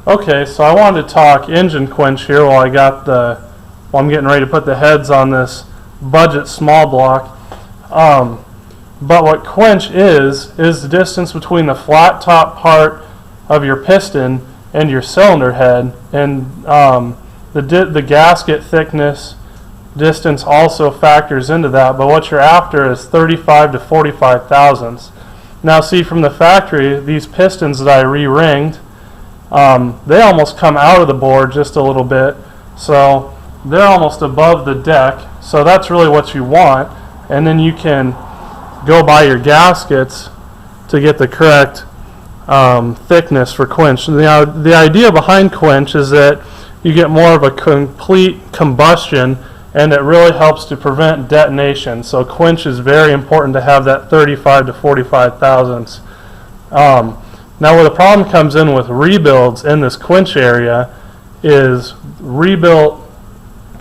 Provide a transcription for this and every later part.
Okay, so I wanted to talk engine quench here while I'm getting ready to put the heads on this budget small block. But what quench is the distance between the flat top part of your piston and your cylinder head, and the gasket thickness distance also factors into that, but what you're after is 35 to 45 thousandths. Now see, from the factory, these pistons that I re-ringed, they almost come out of the board just a little bit, so they're almost above the deck, so that's really what you want, and then you can go by your gaskets to get the correct thickness for quench. Now, the idea behind quench is that you get more of a complete combustion, and it really helps to prevent detonation. So quench is very important to have that 35 to 45 thousandths. Now where the problem comes in with rebuilds in this quench area is rebuilt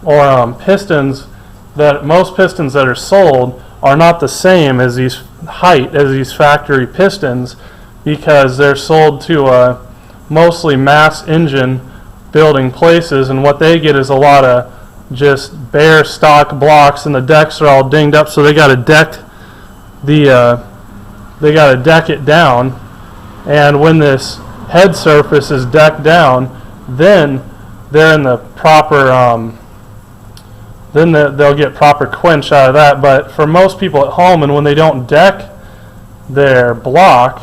or pistons, that most pistons that are sold are not the same as these factory pistons, because they're sold to mostly mass engine building places, and what they get is a lot of just bare stock blocks, and the decks are all dinged up, so they got to deck it down. And when this head surface is decked down, then they're in the proper they'll get proper quench out of that. But for most people at home, and when they don't deck their block,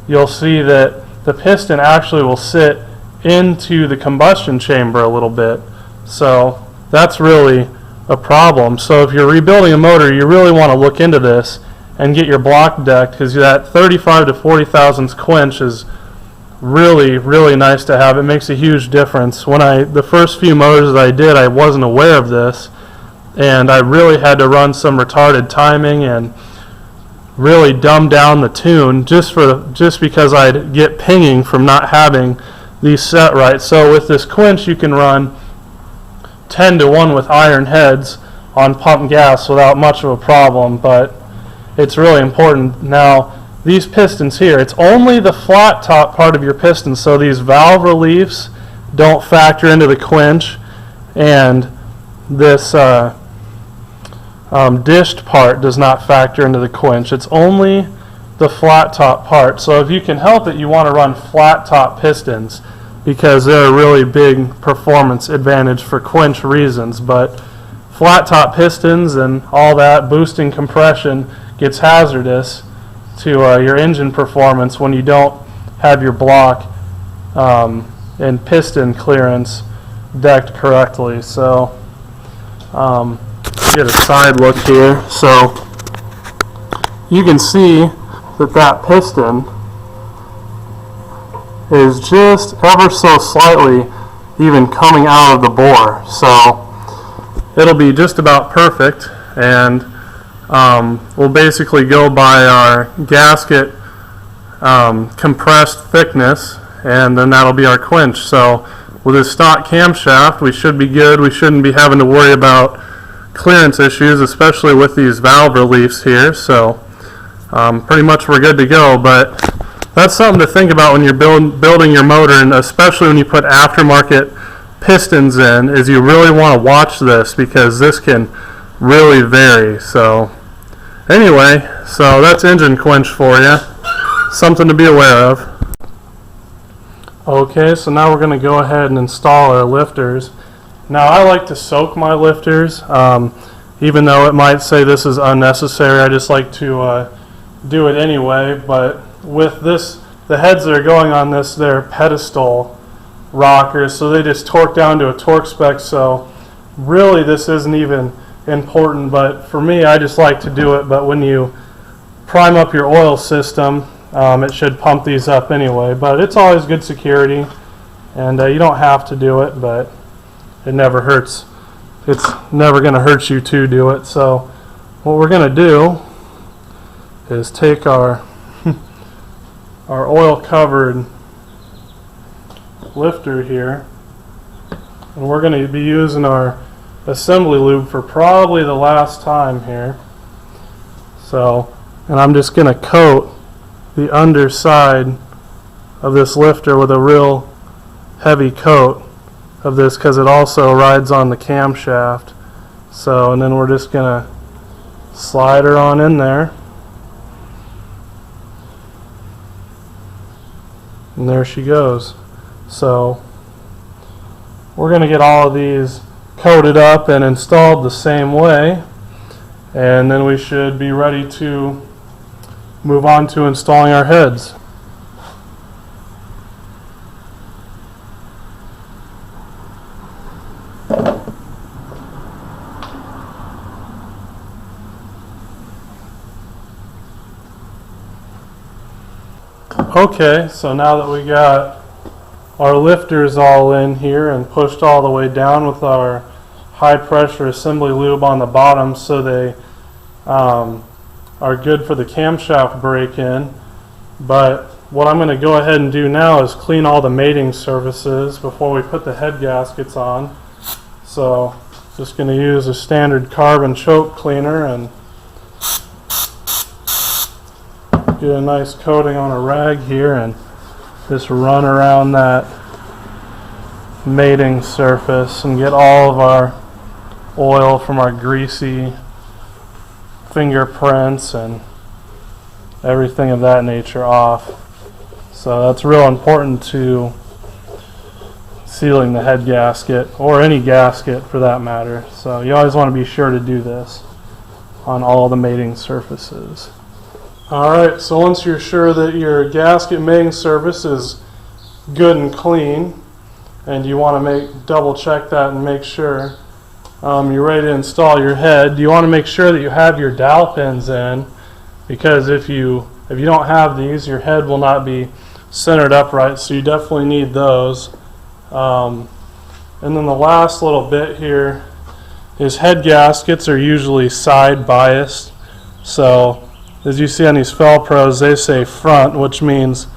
you'll see that the piston actually will sit into the combustion chamber a little bit. So that's really a problem. So if you're rebuilding a motor, you really want to look into this and get your block decked, because that 35 to 40 thousandths quench is really, really nice to have. It makes a huge difference. The first few motors that I did, I wasn't aware of this, and I really had to run some retarded timing and really dumb down the tune just because I'd get pinging from not having these set right. So with this quench, you can run 10 to 1 with iron heads on pump gas without much of a problem, but it's really important. Now, these pistons here, it's only the flat top part of your piston, so these valve reliefs don't factor into the quench, and this dished part does not factor into the quench. It's only the flat top part. So if you can help it, you want to run flat top pistons, because they're a really big performance advantage for quench reasons. But flat top pistons and all that boosting compression gets hazardous to your engine performance when you don't have your block and piston clearance decked correctly. So get a side look here, so you can see that piston is just ever so slightly even coming out of the bore, so it'll be just about perfect. And we'll basically go by our gasket compressed thickness, and then that'll be our quench. So with this stock camshaft, we should be good. We shouldn't be having to worry about clearance issues, especially with these valve reliefs here. So pretty much we're good to go. But that's something to think about when you're building your motor, and especially when you put aftermarket pistons in, is you really want to watch this, because this can really vary. So anyway, so that's engine quench for you. Something to be aware of. Okay, so now we're going to go ahead and install our lifters. Now I like to soak my lifters, even though it might say this is unnecessary. I just like to do it anyway. But with this, the heads that are going on this, they're pedestal rockers, so they just torque down to a torque spec. So really this isn't even important, but for me, I just like to do it. But when you prime up your oil system, it should pump these up anyway. But it's always good security, and you don't have to do it, but it never hurts. It's never going to hurt you to do it. So what we're going to do is take our our oil covered lifter here, and we're going to be using our assembly lube for probably the last time here. So, and I'm just going to coat the underside of this lifter with a real heavy coat of this because it also rides on the camshaft. So, and then we're just gonna slide her on in there. And there she goes. So we're going to get all of these coated up and installed the same way, and then we should be ready to move on to installing our heads. Okay, so now that we got our lifters all in here and pushed all the way down with our high pressure assembly lube on the bottom so they are good for the camshaft break-in, but what I'm going to go ahead and do now is clean all the mating surfaces before we put the head gaskets on. So just going to use a standard carbon choke cleaner and get a nice coating on a rag here and just run around that mating surface and get all of our oil from our greasy fingerprints and everything of that nature off. So that's real important to sealing the head gasket, or any gasket for that matter. So you always want to be sure to do this on all the mating surfaces. Alright, so once you're sure that your gasket mating surface is good and clean, and you want to double check that and make sure you're ready to install your head, you want to make sure that you have your dowel pins in, because if you don't have these, your head will not be centered upright, so you definitely need those. And then the last little bit here is head gaskets are usually side biased, so as you see on these Felpros, they say front, which means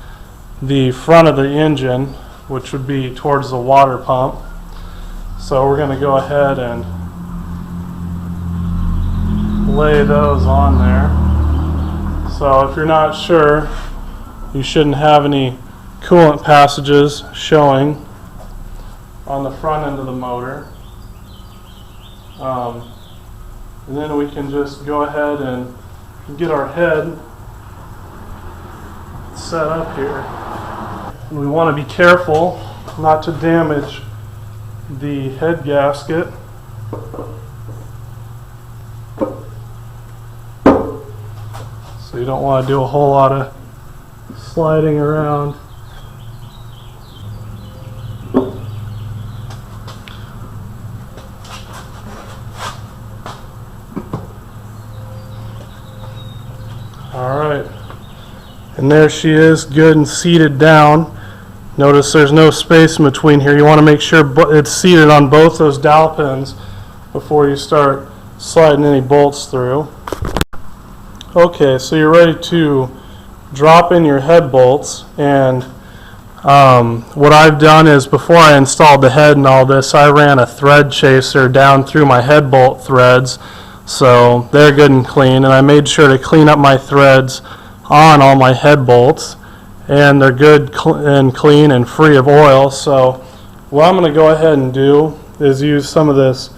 the front of the engine, which would be towards the water pump. So we're going to go ahead and lay those on there. So if you're not sure, you shouldn't have any coolant passages showing on the front end of the motor. And then we can just go ahead and get our head set up here. And we want to be careful not to damage the head gasket. So you don't want to do a whole lot of sliding around. Alright, and there she is, good and seated down. Notice there's no space in between here. You want to make sure it's seated on both those dowel pins before you start sliding any bolts through. Okay, so you're ready to drop in your head bolts, and what I've done is before I installed the head and all this, I ran a thread chaser down through my head bolt threads. So they're good and clean, and I made sure to clean up my threads on all my head bolts, and they're good and clean and free of oil. So what I'm going to go ahead and do is use some of this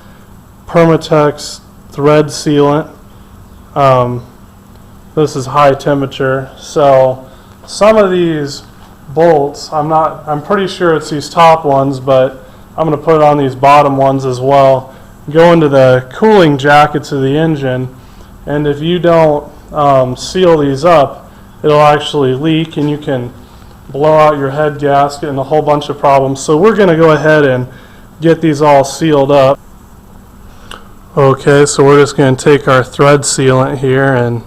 Permatex thread sealant. This is high temperature, so some of these bolts, I'm pretty sure it's these top ones, but I'm going to put it on these bottom ones as well, go into the cooling jackets of the engine, and if you don't seal these up, it'll actually leak and you can blow out your head gasket and a whole bunch of problems. So we're going to go ahead and get these all sealed up. Okay, so we're just going to take our thread sealant here and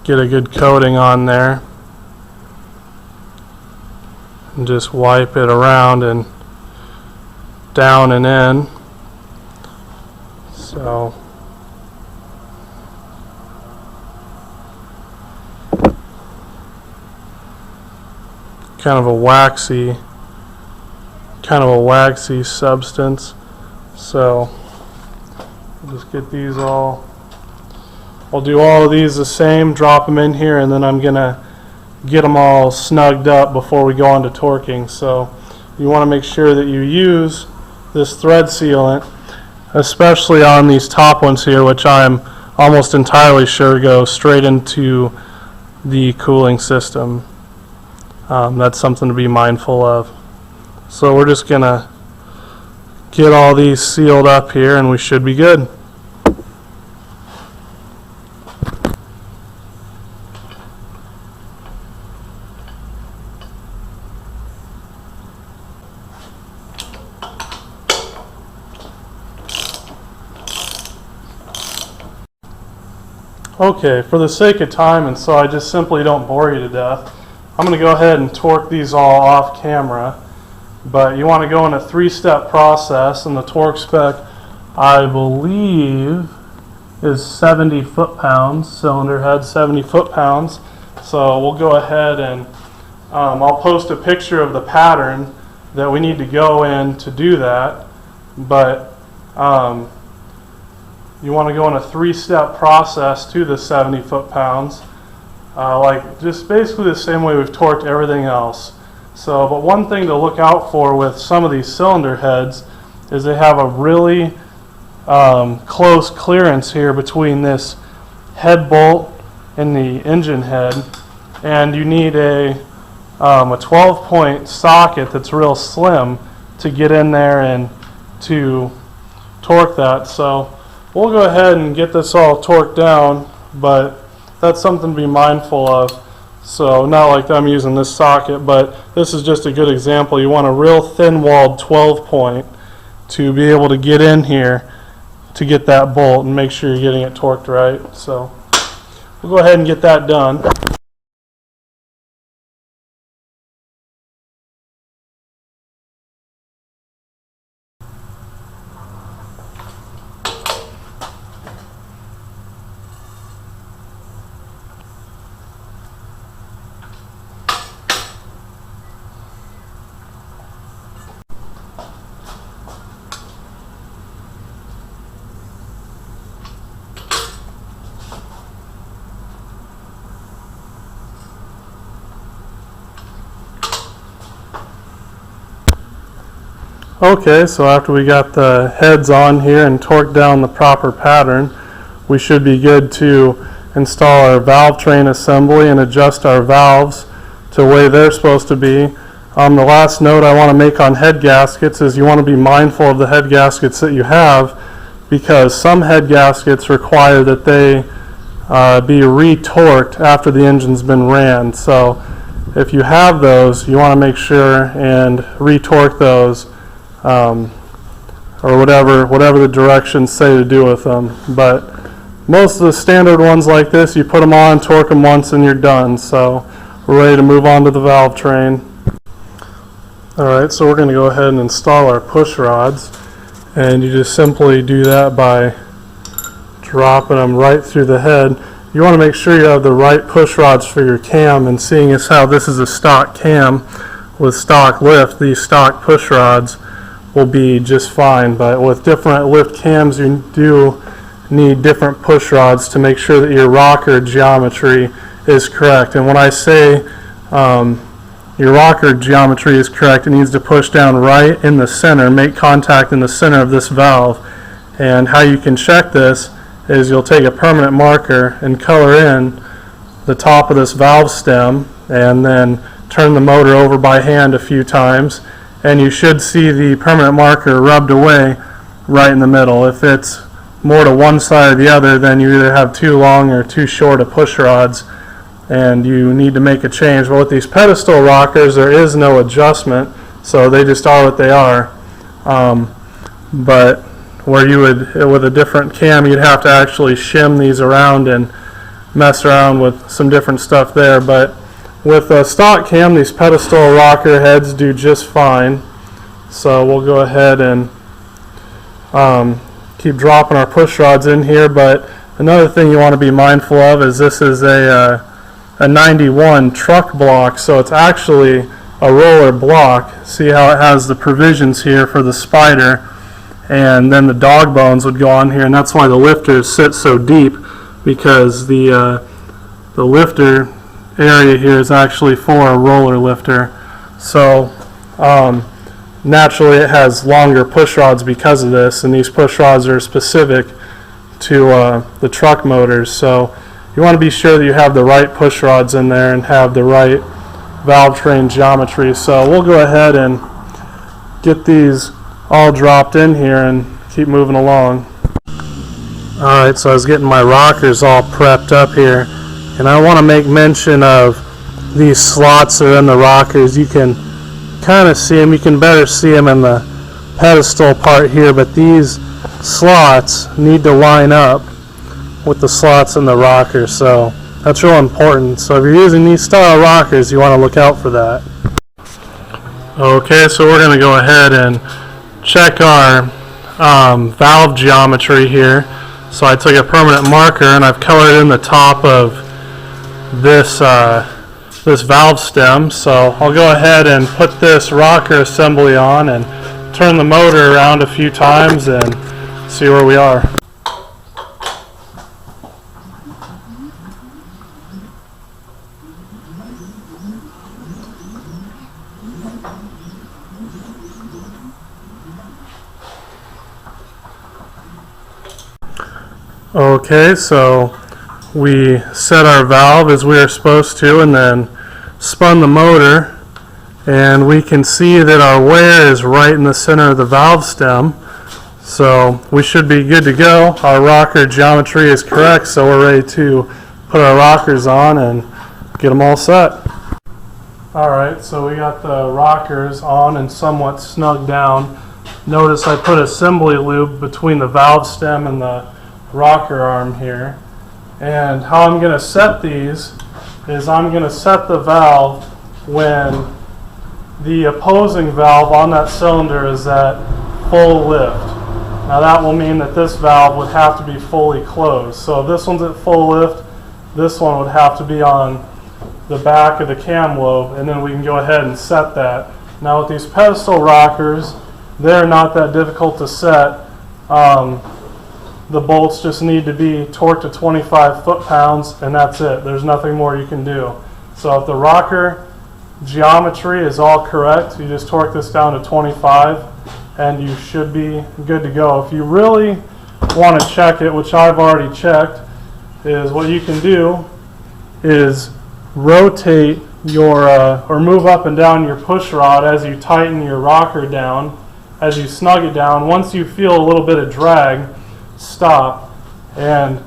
get a good coating on there and just wipe it around and down and in. So kind of a waxy substance. So we'll just get these all, I'll do all of these the same, drop them in here, and then I'm gonna get them all snugged up before we go on to torquing. So you want to make sure that you use this thread sealant, especially on these top ones here, which I'm almost entirely sure go straight into the cooling system. That's something to be mindful of. So we're just gonna get all these sealed up here and we should be good. Okay, for the sake of time and so I just simply don't bore you to death, I'm going to go ahead and torque these all off camera. But you want to go in a 3-step process, and the torque spec, I believe, is 70 foot-pounds, cylinder head 70 foot-pounds. So we'll go ahead and I'll post a picture of the pattern that we need to go in to do that. But you want to go in a 3-step process to the 70 foot-pounds, like just basically the same way we've torqued everything else. So, but one thing to look out for with some of these cylinder heads is they have a really close clearance here between this head bolt and the engine head, and you need a 12-point socket that's real slim to get in there and to torque that. So we'll go ahead and get this all torqued down, but that's something to be mindful of. So not like I'm using this socket, but this is just a good example. You want a real thin-walled 12-point to be able to get in here to get that bolt and make sure you're getting it torqued right. So we'll go ahead and get that done. Okay, so after we got the heads on here and torqued down the proper pattern, we should be good to install our Valvetrain assembly and adjust our valves to the way they're supposed to be. The last note I want to make on head gaskets is you want to be mindful of the head gaskets that you have, because some head gaskets require that they be re-torqued after the engine's been ran. So if you have those, you want to make sure and re-torque those, or whatever the directions say to do with them. But most of the standard ones like this, you put them on, torque them once, and you're done. So we're ready to move on to the Valvetrain. Alright, so we're going to go ahead and install our push rods, and you just simply do that by dropping them right through the head. You want to make sure you have the right push rods for your cam, and seeing as how this is a stock cam with stock lift, these stock push rods will be just fine. But with different lift cams, you do need different push rods to make sure that your rocker geometry is correct. And when I say your rocker geometry is correct, it needs to push down right in the center, make contact in the center of this valve. And how you can check this is you'll take a permanent marker and color in the top of this valve stem, and then turn the motor over by hand a few times, and you should see the permanent marker rubbed away right in the middle. If it's more to one side or the other, then you either have too long or too short of push rods, and you need to make a change. But with these pedestal rockers, there is no adjustment, so they just are what they are. But where you would, with a different cam, you'd have to actually shim these around and mess around with some different stuff there. But with a stock cam, these pedestal rocker heads do just fine. So we'll go ahead and keep dropping our push rods in here. But another thing you want to be mindful of is this is a 91 truck block, so it's actually a roller block. See how it has the provisions here for the spider, and then the dog bones would go on here, and that's why the lifters sit so deep, because the lifter area here is actually for a roller lifter. So naturally it has longer push rods because of this, and these push rods are specific to the truck motors. So you want to be sure that you have the right push rods in there and have the right Valvetrain geometry. So we'll go ahead and get these all dropped in here and keep moving along. Alright, so I was getting my rockers all prepped up here, and I want to make mention of these slots that are in the rockers. You can kind of see them, you can better see them in the pedestal part here, but these slots need to line up with the slots in the rocker, so that's real important. So if you're using these style rockers, you want to look out for that. Okay, so we're going to go ahead and check our valve geometry here. So I took a permanent marker and I've colored in the top of this this valve stem. So I'll go ahead and put this rocker assembly on and turn the motor around a few times and see where we are. Okay, so we set our valve as we are supposed to and then spun the motor, and we can see that our wear is right in the center of the valve stem, so we should be good to go. Our rocker geometry is correct, so we're ready to put our rockers on and get them all set. Alright, so we got the rockers on and somewhat snug down. Notice I put assembly lube between the valve stem and the rocker arm here, and how I'm going to set these is I'm going to set the valve when the opposing valve on that cylinder is at full lift. Now that will mean that this valve would have to be fully closed. So if this one's at full lift, this one would have to be on the back of the cam lobe, and then we can go ahead and set that. Now with these pedestal rockers, they're not that difficult to set. The bolts just need to be torqued to 25 foot-pounds, and that's it. There's nothing more you can do. So if the rocker geometry is all correct, you just torque this down to 25 and you should be good to go. If you really want to check it, which I've already checked, is what you can do is rotate your or move up and down your push rod as you tighten your rocker down, as you snug it down. Once you feel a little bit of drag, stop, and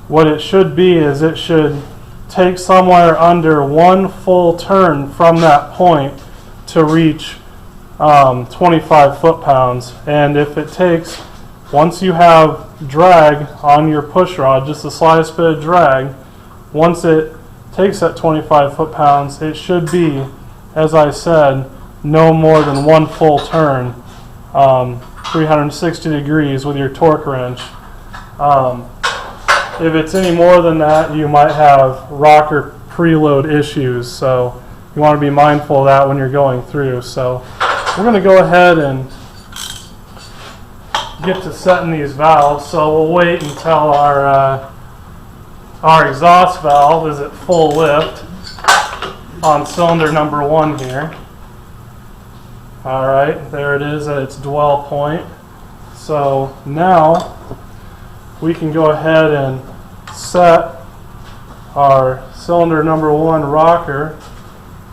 what it should be is it should take somewhere under one full turn from that point to reach 25 foot-pounds. And if it takes, once you have drag on your push rod, just the slightest bit of drag, once it takes that 25 foot-pounds, it should be, as I said, no more than one full turn, 360 degrees with your torque wrench. If it's any more than that, you might have rocker preload issues, so you want to be mindful of that when you're going through. So we're going to go ahead and get to setting these valves. So we'll wait until our exhaust valve is at full lift on cylinder number 1 here. Alright, there it is at its dwell point. So now we can go ahead and set our cylinder number 1 rocker.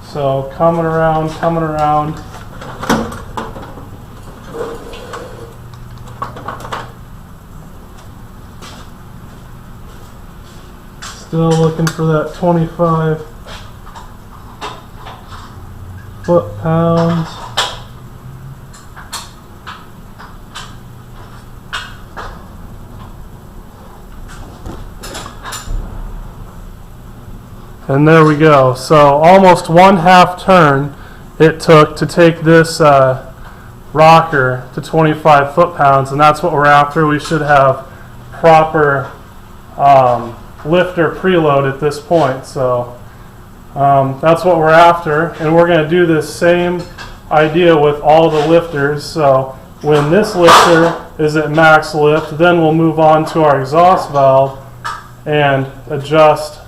So coming around. Still looking for that 25 foot-pounds. And there we go. So almost 1/2 turn it took to take this rocker to 25 foot-pounds, and that's what we're after. We should have proper lifter preload at this point. So that's what we're after, and we're going to do this same idea with all the lifters. So when this lifter is at max lift, then we'll move on to our exhaust valve and adjust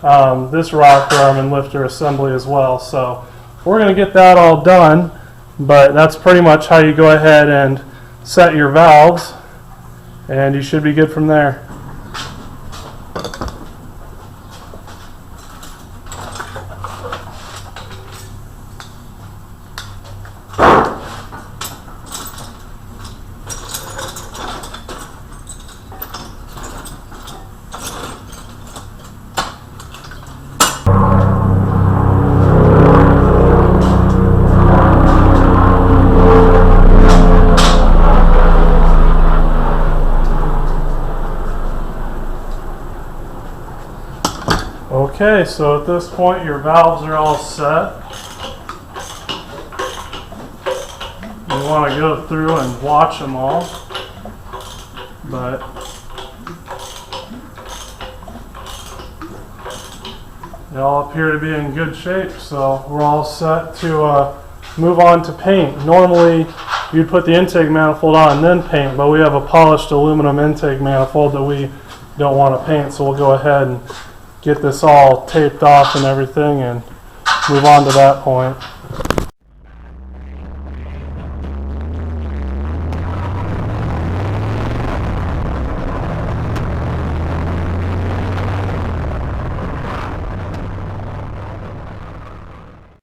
this rocker arm and lifter assembly as well. So we're going to get that all done, but that's pretty much how you go ahead and set your valves, and you should be good from there. Okay, so at this point your valves are all set. You want to go through and watch them all, but they all appear to be in good shape, so we're all set to move on to paint. Normally you'd put the intake manifold on and then paint, but we have a polished aluminum intake manifold that we don't want to paint, so we'll go ahead and get this all taped off and everything and move on to that point.